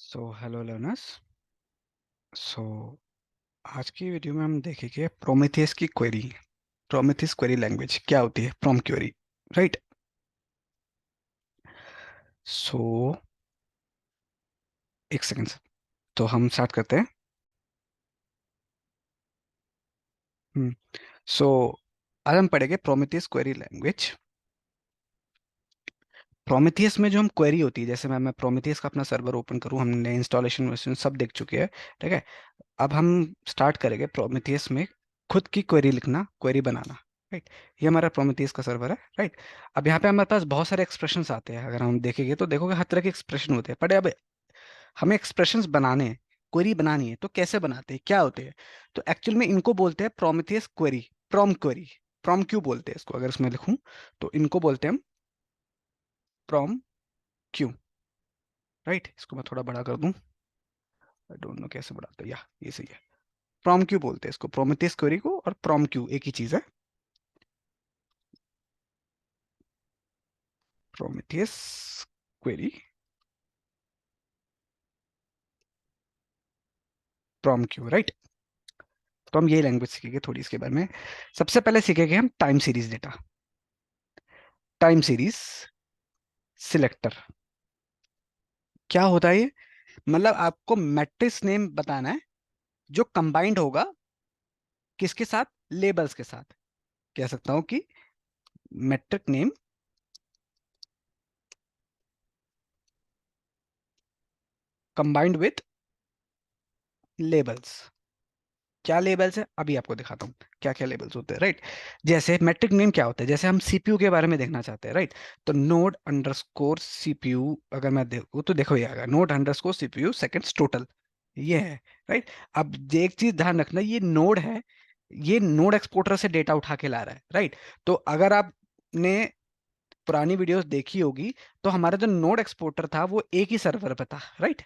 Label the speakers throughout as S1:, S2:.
S1: So hello learners. सो आज की video में हम देखेंगे प्रोमेथियस की क्वेरी। प्रोमेथियस क्वेरी लैंग्वेज क्या होती है, प्रॉम्प्ट क्वेरी, राइट। सो एक सेकंड, तो हम स्टार्ट करते हैं। हम्म सो आज हम पढ़ेंगे प्रोमेथियस क्वेरी लैंग्वेज। प्रोमेथियस में जो हम क्वेरी होती है, जैसे मैं प्रोमेथियस का अपना सर्वर ओपन करूं, हमने इंस्टॉलेशन सब देख चुके हैं, ठीक है। अब हम स्टार्ट करेंगे प्रोमेथियस में खुद की क्वेरी लिखना, क्वेरी बनाना, राइट। ये हमारा प्रोमेथियस का सर्वर है, राइट। अब यहाँ पे हमारे पास बहुत सारे एक्सप्रेशंस आते हैं, अगर हम देखेंगे तो देखोगे हर तरह के एक्सप्रेशन होते हैं। पर अब हमें एक्सप्रेशंस बनाने हैं, क्वेरी बनानी है, तो कैसे बनाते हैं, क्या होते हैं? तो एक्चुअल में इनको बोलते हैं Prometheus query, prompt query. Prompt क्यों बोलते हैं इसको, अगर इसमें लिखूं तो इनको बोलते हैं हम प्रॉम्प्ट क्यू, राइट। इसको मैं थोड़ा बड़ा कर दूं, आई डोंट नो कैसे बढ़ाते हैं, या ये सही है। प्रॉम्प्ट क्यू बोलते हैं इसको, प्रोमेथियस क्वेरी को, और प्रॉम्प्ट क्यू एक ही चीज है। Prometheus query, prompt Q, right. तो हम ये लैंग्वेज सीखेंगे थोड़ी इसके बारे में। सबसे पहले सीखेंगे हम time series data, time series selector. क्या होता है ये? मतलब आपको मैट्रिक्स नेम बताना है जो कंबाइंड होगा किसके साथ, लेबल्स के साथ। कह सकता हूं कि metric name combined with labels. क्या लेबल्स है अभी आपको दिखाता हूँ, क्या क्या लेबल्स होते हैं, राइट। जैसे मैट्रिक नेम क्या होता है, जैसे हम सीपीयू के बारे में देखना चाहते हैं, राइट। तो नोड अंडरस्कोर सीपीयू अगर मैं देखूँ तो देखो ये आएगा, node underscore CPU seconds total, ये है, राइट। अब एक चीज ध्यान रखना, ये नोड है, ये नोड एक्सपोर्टर से डेटा उठा के ला रहा है, राइट। तो अगर आपने पुरानी वीडियोस देखी होगी तो हमारा जो नोड एक्सपोर्टर था वो एक ही सर्वर पे था, राइट।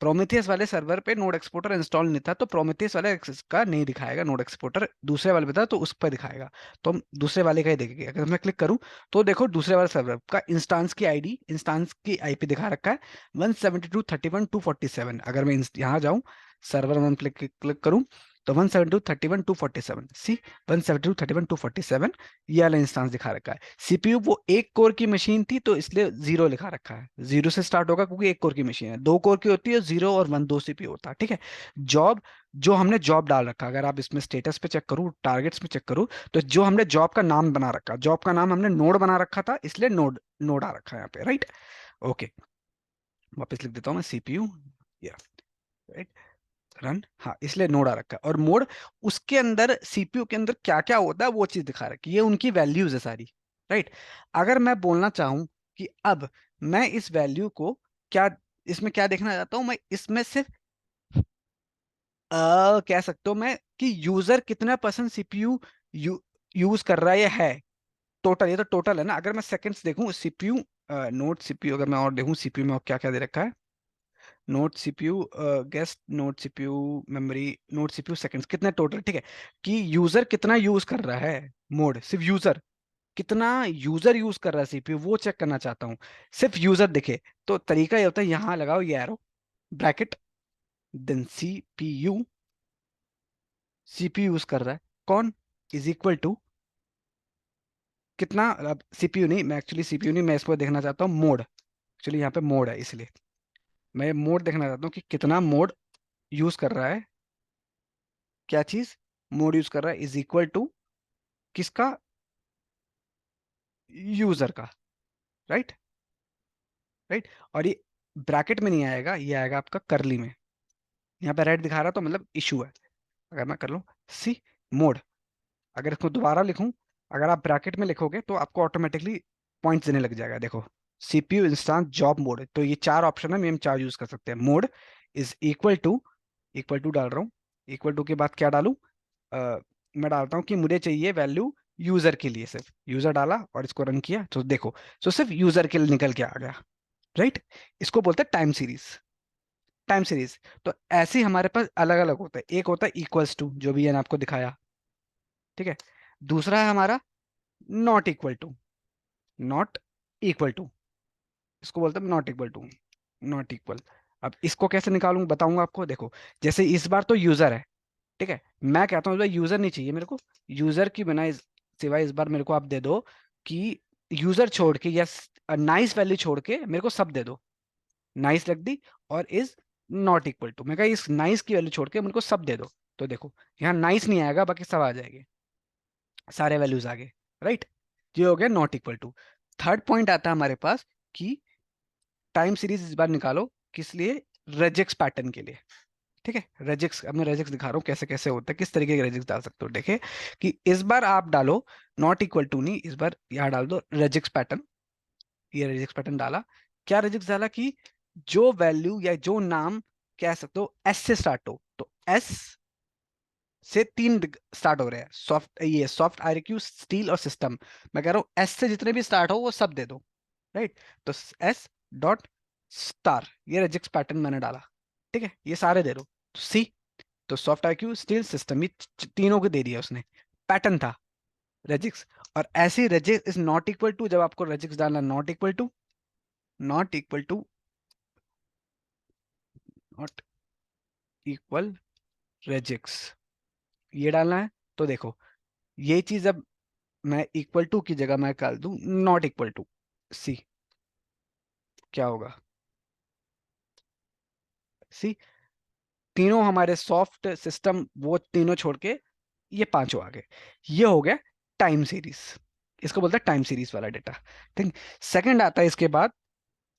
S1: प्रोमेथियस वाले सर्वर पे नोड एक्सपोर्टर इंस्टॉल नहीं था, तो प्रोमेथियस वाले का नहीं दिखाएगा नोड एक्सपोर्टर, दूसरे वाले पे था तो उस पर दिखाएगा। तो हम दूसरे वाले का ही देखेंगे। अगर मैं क्लिक करूं तो देखो दूसरे वाले सर्वर का इंस्टांस की आईडी, इंस्टांस की आईपी दिखा रखा है 172.31.247। अगर मैं यहाँ जाऊं, सर्वर वन क्लिक करूं तो 172.31.247, सी 172.31.247 ये वाला इंस्टांस दिखा रखा है। सीपीयू वो एक कोर की मशीन थी तो इसलिए जीरो लिखा रखा है, जीरो से स्टार्ट होगा क्योंकि एक कोर की मशीन है। दो कोर की होती है जीरो और वन, दो सीपीयू होता है, ठीक है। जॉब, जो हमने जॉब डाल रखा, अगर आप इसमें स्टेटस पे चेक करूँ, टारगेट्स में चेक करूँ, तो जो हमने जॉब का नाम बना रखा, जॉब का नाम हमने नोड बना रखा था, इसलिए नोड नोड आ रखा है यहाँ पे, राइट। ओके, वापस लिख देता हूँ मैं सीपीयू, या राइट, रन, हाँ, इसलिए नोड आ रखा है। और मोड, उसके अंदर सीपीयू के अंदर क्या क्या होता है वो चीज दिखा रखी है, ये उनकी वैल्यूज है सारी, राइट। अगर मैं बोलना चाहूं कि अब मैं इस वैल्यू को क्या, इसमें क्या देखना चाहता हूं, मैं इसमें सिर्फ कह सकता हूं मैं कि यूजर कितना परसेंट सीपीयू यूज कर रहा है, ये है टोटल, ये तो टोटल है ना। अगर मैं सेकंड्स देखूं सीपीयू, नोट सीपीयू, अगर मैं और देखूं सीपीयू में और क्या क्या दे रखा है, note CPU guest, note CPU memory, note CPU seconds, कितने टोटल, ठीक है। कि यूजर कितना यूज कर रहा है, मोड सिर्फ यूजर कितना यूजर यूज कर रहा है सीपीयू, वो चेक करना चाहता हूँ। सिर्फ यूजर दिखे तो तरीका ये होता है, यहाँ लगाओ ये arrow, bracket, then CPU, CPU use कर रहा है कौन, इज इक्वल टू कितना। अब सीपीयू नहीं, मैं एक्चुअली सीपीयू नहीं, मैं इसको देखना चाहता हूँ मोड, एक्चुअली यहाँ पे मोड है इसलिए मैं मोड देखना चाहता हूँ कि कितना मोड यूज कर रहा है, क्या चीज मोड यूज कर रहा है, इज इक्वल टू किसका, यूजर का, राइट, राइट। और ये ब्रैकेट में नहीं आएगा, ये आएगा आपका करली में। यहाँ पे रेड दिखा रहा तो मतलब इशू है। अगर मैं कर लूँ सी मोड, अगर इसको दोबारा लिखूं, अगर आप ब्रैकेट में लिखोगे तो आपको ऑटोमेटिकली पॉइंट्स देने लग जाएगा, देखो सीपीयू इंस्टांस जॉब मोड, तो ये चार ऑप्शन है, हम चार यूज कर सकते हैं। Mode is equal to, equal to डाल रहा हूँ, इक्वल टू के बाद क्या डालूं, मैं डालता हूँ कि मुझे चाहिए वैल्यू यूजर के लिए, सिर्फ यूजर डाला और इसको रन किया तो देखो, तो सिर्फ यूजर के लिए निकल के आ गया, राइट। इसको बोलते हैं टाइम सीरीज, टाइम सीरीज। तो ऐसे ही हमारे पास अलग अलग होता है, एक होता है इक्वल्स टू, जो भी मैंने आपको दिखाया, ठीक है। दूसरा है हमारा not equal to, not equal to, इसको बोलते हैं not equal to, not equal. अब इसको कैसे निकालूं बताऊंगा आपको। देखो जैसे इस बार तो यूजर है, ठीक है, मैं कहता हूँ इस बार यूजर नहीं चाहिए मेरे को, यूजर की बिना सिवाय इस बार मेरे को आप दे दो कि यूजर छोड़ के या नाइस वैल्यू छोड़ के मेरे को सब दे दो। नाइस रख दी और इज नॉट इक्वल टू, मैं कहा इस नाइस की वैल्यू छोड़ के मेरे को सब दे दो। तो देखो यहाँ नाइस नहीं आएगा, बाकी सब आ जाएंगे, सारे वैल्यूज आ गए, राइट। ये हो गया not equal to. Third point आता है हमारे पास कि टाइम सीरीज इस बार निकालो, किस लिए, रेजेक्स पैटर्न के लिए। ठीक है, रेजिक्स, अब मैं रेजिक्स दिखा रहा हूँ कैसे कैसे होता है, किस तरीके के रेजिक्स डाल सकते हो। देखे कि इस बार आप डालो नॉट इक्वल टू नहीं, इस बार यहाँ डाल दो रेजिक्स पैटर्न। ये रेजिक्स पैटर्न डाला, क्या रेजिक्स डाला कि जो वैल्यू या जो नाम कह सकते हो एस से स्टार्ट हो, तो एस से तीन स्टार्ट हो रहे हैं, सॉफ्ट, ये सॉफ्ट आईक्यू, स्टील और सिस्टम। मैं कह रहा हूँ एस से जितने भी स्टार्ट हो वो सब दे दो, राइट। तो एस डॉट स्टार, ये रेजिक्स पैटर्न मैंने डाला, ठीक है, ये सारे दे दो। सी, तो सॉफ्ट आईक्यू, स्टील, सिस्टम, ये तीनों को दे दिया उसने, पैटर्न था रेजिक्स। और ऐसे ही regex is not equal to, जब आपको रेजिक्स डालना not equal to, not equal to, not equal regex, ये डालना है। तो देखो ये चीज अब मैं इक्वल टू की जगह मैं कर दूं नॉट इक्वल टू, सी क्या होगा, सी तीनों हमारे सॉफ्ट सिस्टम वो तीनों छोड़ के ये पांचों आ गए। ये हो गया टाइम सीरीज, इसको बोलते हैं टाइम सीरीज वाला डेटा। ठीक। सेकंड आता है इसके बाद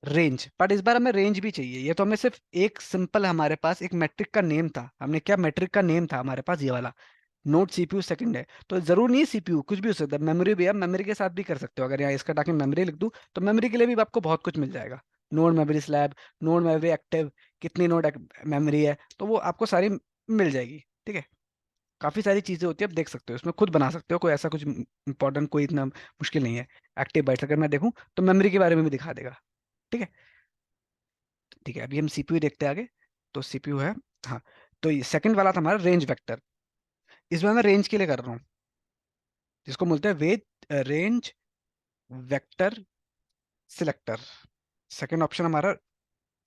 S1: रेंज, पर इस बार हमें रेंज भी चाहिए। ये तो हमें सिर्फ एक सिंपल, हमारे पास एक मैट्रिक का नेम था, हमने क्या मैट्रिक का नेम था हमारे पास, ये वाला नोट सीपीयू सेकंड है। तो जरूर नहीं है सीपीयू, कुछ भी हो सकता है, मेमोरी भी है, मेमोरी के साथ भी कर सकते हो। अगर यहाँ इसका टाके मेमोरी लिख दूं तो मेमोरी के लिए भी आपको बहुत कुछ मिल जाएगा, node memory slab, node memory active, कितनी नोड मेमोरी है, तो वो आपको सारी मिल जाएगी। ठीक है, काफी सारी चीजें होती है, आप देख सकते हो, इसमें खुद बना सकते हो, कोई ऐसा कुछ इंपॉर्टेंट, कोई इतना मुश्किल नहीं है। एक्टिव बाइट्स अगर मैं देखूं तो मेमोरी के बारे में भी दिखा देगा। ठीक है, ठीक है, अभी हम सीपीयू देखते हैं आगे। तो सीपीयू है, हाँ। तो ये सेकंड वाला था हमारा रेंज वेक्टर, इसमें मैं रेंज के लिए कर रहा हूँ, जिसको बोलते हैं वेद range vector selector. Second option हमारा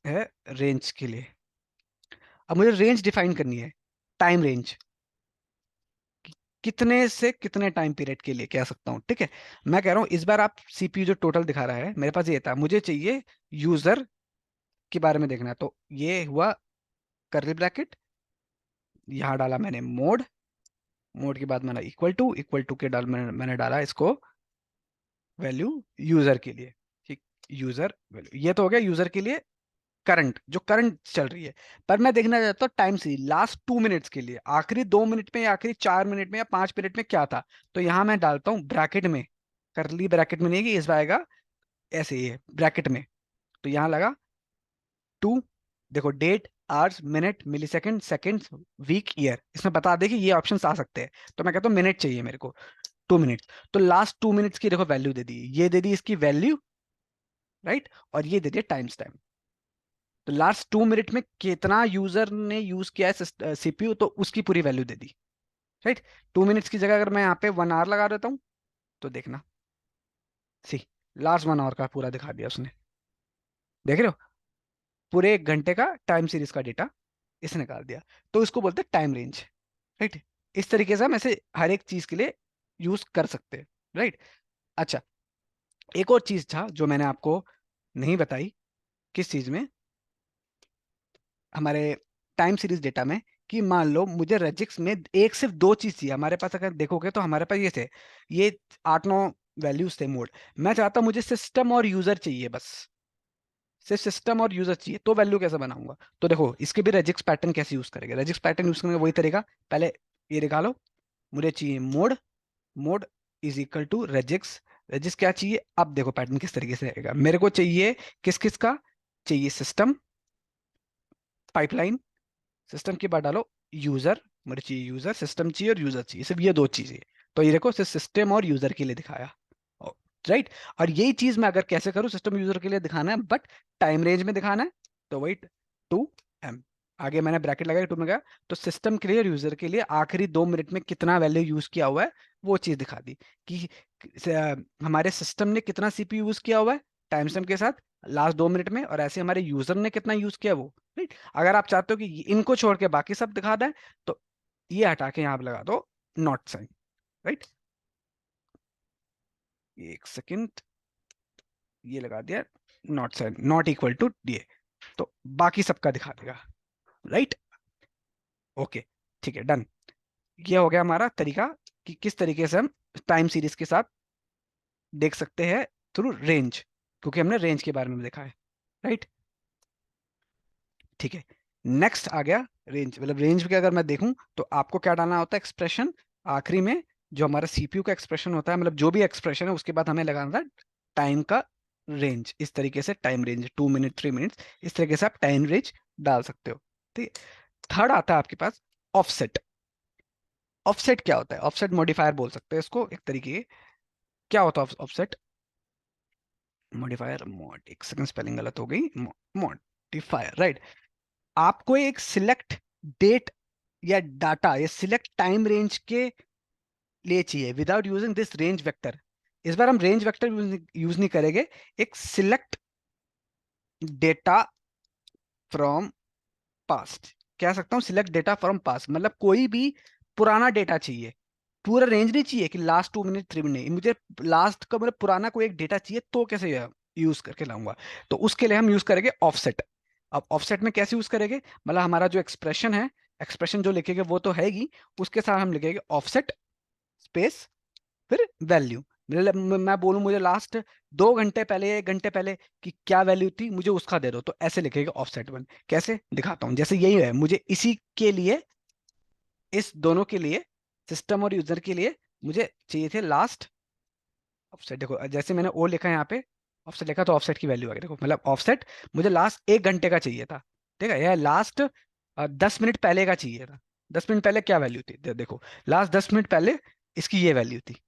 S1: है रेंज के लिए। अब मुझे रेंज डिफाइन करनी है, टाइम रेंज, कितने से कितने टाइम पीरियड के लिए कह सकता हूँ। ठीक है, मैं कह रहा हूँ इस बार आप सीपीयू जो टोटल दिखा रहा है, मेरे पास ये था, मुझे चाहिए यूजर के बारे में देखना है। तो ये हुआ कर्ली ब्रैकेट, यहाँ डाला मैंने मोड, मोड के बाद मैंने इक्वल टू के मैंने डाला इसको वैल्यू यूजर के लिए। ठीक, यूजर वैल्यू, ये तो हो गया यूजर के लिए करंट, जो करंट चल रही है। पर मैं देखना चाहता हूँ टाइम सीरीज लास्ट 2 मिनट्स के लिए, आखिरी 2 मिनट में या आखिरी 4 मिनट में या 5 मिनट में क्या था। तो यहाँ मैं डालता हूँ ब्रैकेट में, करली ब्रैकेट में नहीं कि इस आएगा, ऐसे ही है ब्रैकेट में। तो यहाँ लगा टू, देखो डेट, आवर्स, मिनट, मिली सेकेंड, सेकेंड, वीक, ईयर, इसमें बता दे कि ये ऑप्शंस आ सकते हैं। तो मैं कहता हूँ मिनट चाहिए मेरे को, 2 मिनट। तो लास्ट 2 मिनट्स की देखो वैल्यू दे दी, ये दे दी इसकी वैल्यू, राइट, और ये दे दिया टाइम्स टाइम। तो लास्ट 2 मिनट में कितना यूजर ने यूज किया है सीपीयू, तो उसकी पूरी वैल्यू दे दी, राइट। 2 मिनट्स की जगह अगर मैं यहाँ पे 1 आवर लगा देता हूँ, तो देखना, सी लास्ट 1 आवर का पूरा दिखा दिया उसने, देख रहे हो, पूरे 1 घंटे का टाइम सीरीज का डेटा इसने निकाल दिया। तो इसको बोलते हैं टाइम रेंज, राइट। इस तरीके से हम ऐसे हर एक चीज के लिए यूज कर सकते हैं, राइट। अच्छा, एक और चीज था जो मैंने आपको नहीं बताई, किस चीज में, हमारे टाइम सीरीज डेटा में, कि मान लो मुझे रेजिक्स में एक सिर्फ दो चीज चाहिए। हमारे पास अगर देखोगे तो हमारे पास ये थे, ये 8-9 वैल्यूज थे मोड। मैं चाहता हूँ मुझे सिस्टम और यूजर चाहिए बस, सिर्फ सिस्टम और यूजर चाहिए, तो वैल्यू कैसे बनाऊंगा। तो देखो इसके भी रेजिक्स पैटर्न कैसे यूज करेंगे, रेजिक्स पैटर्न यूज करने का वही तरीका, पहले ये निकालो, मुझे चाहिए mode, mode is equal to regex, regex क्या चाहिए, अब देखो पैटर्न किस तरीके से आएगा, मेरे को चाहिए किस किस का, चाहिए सिस्टम पाइपलाइन, सिस्टम के बाद डालो यूजर, मुझे चाहिए यूजर, सिस्टम चाहिए और यूजर चाहिए, सिर्फ ये दो चीजें। तो ये देखो सिर्फ सिस्टम और यूजर के लिए दिखाया, राइट। और यही चीज मैं अगर कैसे करूँ, सिस्टम यूजर के लिए दिखाना है बट टाइम रेंज में दिखाना है, तो वही 2M, आगे मैंने ब्रैकेट लगाया 2 में गया, तो सिस्टम के लिए और यूजर के लिए आखिरी 2 मिनट में कितना वैल्यू यूज किया हुआ है वो चीज दिखा दी, कि हमारे सिस्टम ने कितना सीपीयू यूज किया हुआ है टाइम स्टैम्प के साथ लास्ट 2 मिनट में, और ऐसे हमारे यूजर ने कितना यूज किया वो, राइट। अगर आप चाहते हो कि इनको छोड़ के बाकी सब दिखा दें तो ये हटा के यहाँ पे लगा दो नॉट साइन, राइट। एक सेकेंड, ये लगा दिया not sign, not equal to ये, तो बाकी सबका दिखा देगा, राइट। ओके, ठीक है, डन। ये हो गया हमारा तरीका कि किस तरीके से हम टाइम सीरीज के साथ देख सकते हैं थ्रू रेंज, क्योंकि हमने रेंज के बारे में देखा है, राइट। ठीक है, नेक्स्ट आ गया रेंज। मतलब रेंज के अगर मैं देखूं तो आपको क्या डालना होता है, एक्सप्रेशन आखिरी में, जो हमारा सीपीयू का एक्सप्रेशन होता है, मतलब जो भी एक्सप्रेशन है उसके बाद हमें लगाना था टाइम का रेंज। इस तरीके से टाइम रेंज 2 मिनट 3 मिनट, इस तरीके से आप टाइम रेंज डाल सकते हो, ठीक है। थर्ड आता है आपके पास ऑफसेट। ऑफसेट क्या होता है? ऑफसेट मॉडिफायर बोल सकते हैं इसको एक तरीके के। क्या होता है ऑफसेट मॉडिफायर? मॉड, एक सेकंड स्पेलिंग गलत हो गई, मॉडिफायर, राइट। आपको एक सिलेक्ट डेट या डाटा या सिलेक्ट टाइम रेंज के लिए चाहिए without using this range vector. इस बार हम रेंज वेक्टर यूज नहीं करेंगे, एक सिलेक्ट डेटा फ्रॉम पास्ट कह सकता हूं। सिलेक्ट डेटा फ्रॉम पास्ट मतलब कोई भी पुराना डेटा चाहिए, पूरा रेंज नहीं चाहिए कि लास्ट 2 मिनट 3 मिनट, नहीं, मुझे लास्ट का मतलब पुराना कोई एक डेटा चाहिए, तो कैसे यूज करके लाऊंगा? तो उसके लिए हम यूज करेंगे ऑफसेट। अब ऑफसेट में कैसे यूज करेंगे, मतलब हमारा जो एक्सप्रेशन है, एक्सप्रेशन जो लिखेंगे वो तो है ही, उसके साथ हम लिखेंगे ऑफसेट स्पेस फिर वैल्यू। मतलब मैं बोलूं मुझे लास्ट 2 घंटे पहले या 1 घंटे पहले की क्या वैल्यू थी, मुझे उसका दे दो, तो ऐसे लिखेगा ऑफसेट वन। कैसे दिखाता हूं, जैसे यही है, मुझे इसी के लिए, इस दोनों के लिए, सिस्टम और यूजर के लिए मुझे चाहिए थे लास्ट ऑफसेट। देखो जैसे मैंने ओ लिखा है यहाँ पे, ऑफसेट लिखा तो ऑफसेट की वैल्यू आ गई। देखो मतलब ऑफसेट मुझे लास्ट 1 घंटे का चाहिए था, ठीक है, यह लास्ट 10 मिनट पहले का चाहिए था। 10 मिनट पहले क्या वैल्यू थी, देखो लास्ट 10 मिनट पहले इसकी ये वैल्यू थी,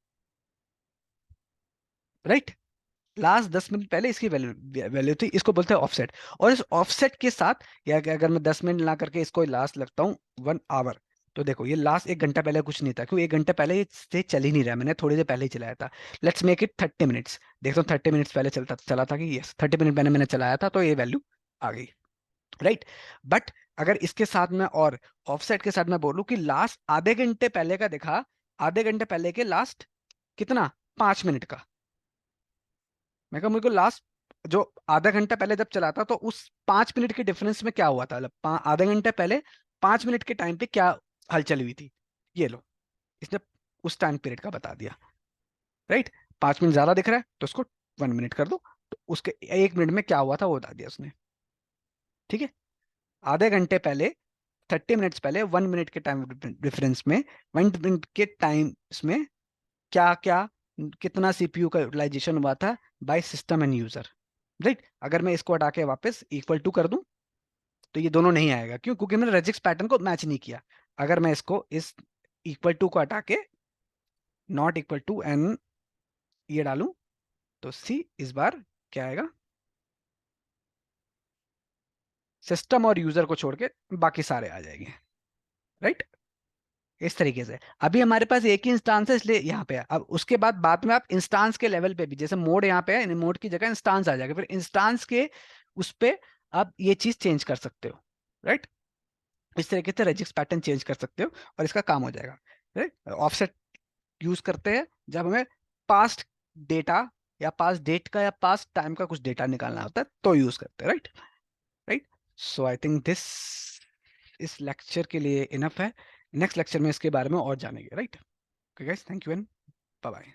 S1: राइट। लास्ट 10 मिनट पहले इसकी वैल्यू वैल्यू थी, इसको बोलते हैं ऑफसेट। और इस ऑफसेट के साथ, या अगर मैं 10 मिनट ला करके इसको लास्ट लगता हूँ 1 आवर, तो देखो ये लास्ट 1 घंटा पहले कुछ नहीं था, क्योंकि 1 घंटे पहले ये से चल ही नहीं रहा, मैंने थोड़ी देर पहले ही चलाया था। Let's make it 30 minutes. देखता हूँ 30 मिनट्स पहले चलता चला था कि यस 30 मिनट पहले मैंने चलाया था, तो ये वैल्यू आ गई, राइट। बट अगर इसके साथ में और ऑफसेट के साथ में बोलूँ कि लास्ट आधे घंटे पहले का दिखा, आधे घंटे पहले के लास्ट कितना, 5 मिनट का। मैं कहा मुझे लास्ट जो आधा घंटा पहले जब चला था, तो उस 5 मिनट के डिफरेंस में क्या हुआ था, मतलब आधे घंटे पहले 5 मिनट के टाइम पे क्या हलचल हुई थी, ये लो, इसने उस टाइम पीरियड का बता दिया, राइट। 5 मिनट ज्यादा दिख रहा है तो उसको 1 मिनट कर दो, तो उसके 1 मिनट में क्या हुआ था वो बता दिया उसने, ठीक है। आधे घंटे पहले, 30 मिनट्स पहले, 1 मिनट के टाइम डिफरेंस में, 1 मिनट के टाइम्स में क्या क्या, कितना सीपीयू का यूटिलाइजेशन हुआ था by system and user, right. अगर मैं इसको हटा के वापस इक्वल टू कर दूं तो ये दोनों नहीं आएगा, क्यों? क्योंकि मैंने रेजिक्स पैटर्न को मैच नहीं किया। अगर मैं इसको इस इक्वल टू को हटा के नॉट इक्वल टू एन ये डालूं, तो सी इस बार क्या आएगा, सिस्टम और यूजर को छोड़ के बाकी सारे आ जाएंगे, राइट। इस तरीके से अभी हमारे पास एक ही इंस्टांस है, इसलिए यहाँ पे है। अब उसके बाद में आप इंस्टांस के लेवल पे भी, जैसे मोड यहाँ पे है, मोड की जगह इंस्टांस आ जाएगा, फिर इंस्टांस के उस पे आप ये चीज चेंज कर सकते हो, राइट। इस तरीके से रेजिक्स पैटर्न चेंज कर सकते हो और इसका काम हो जाएगा, राइट। ऑफसेट यूज करते हैं जब हमें पास्ट डेटा या पास्ट डेट का या पास्ट टाइम का कुछ डेटा निकालना होता है, तो यूज करते हैं, right. Right. So I think this इस लेक्चर के लिए इनफ है। नेक्स्ट लेक्चर में इसके बारे में और जानेंगे, right. Okay guys, thank you and bye bye.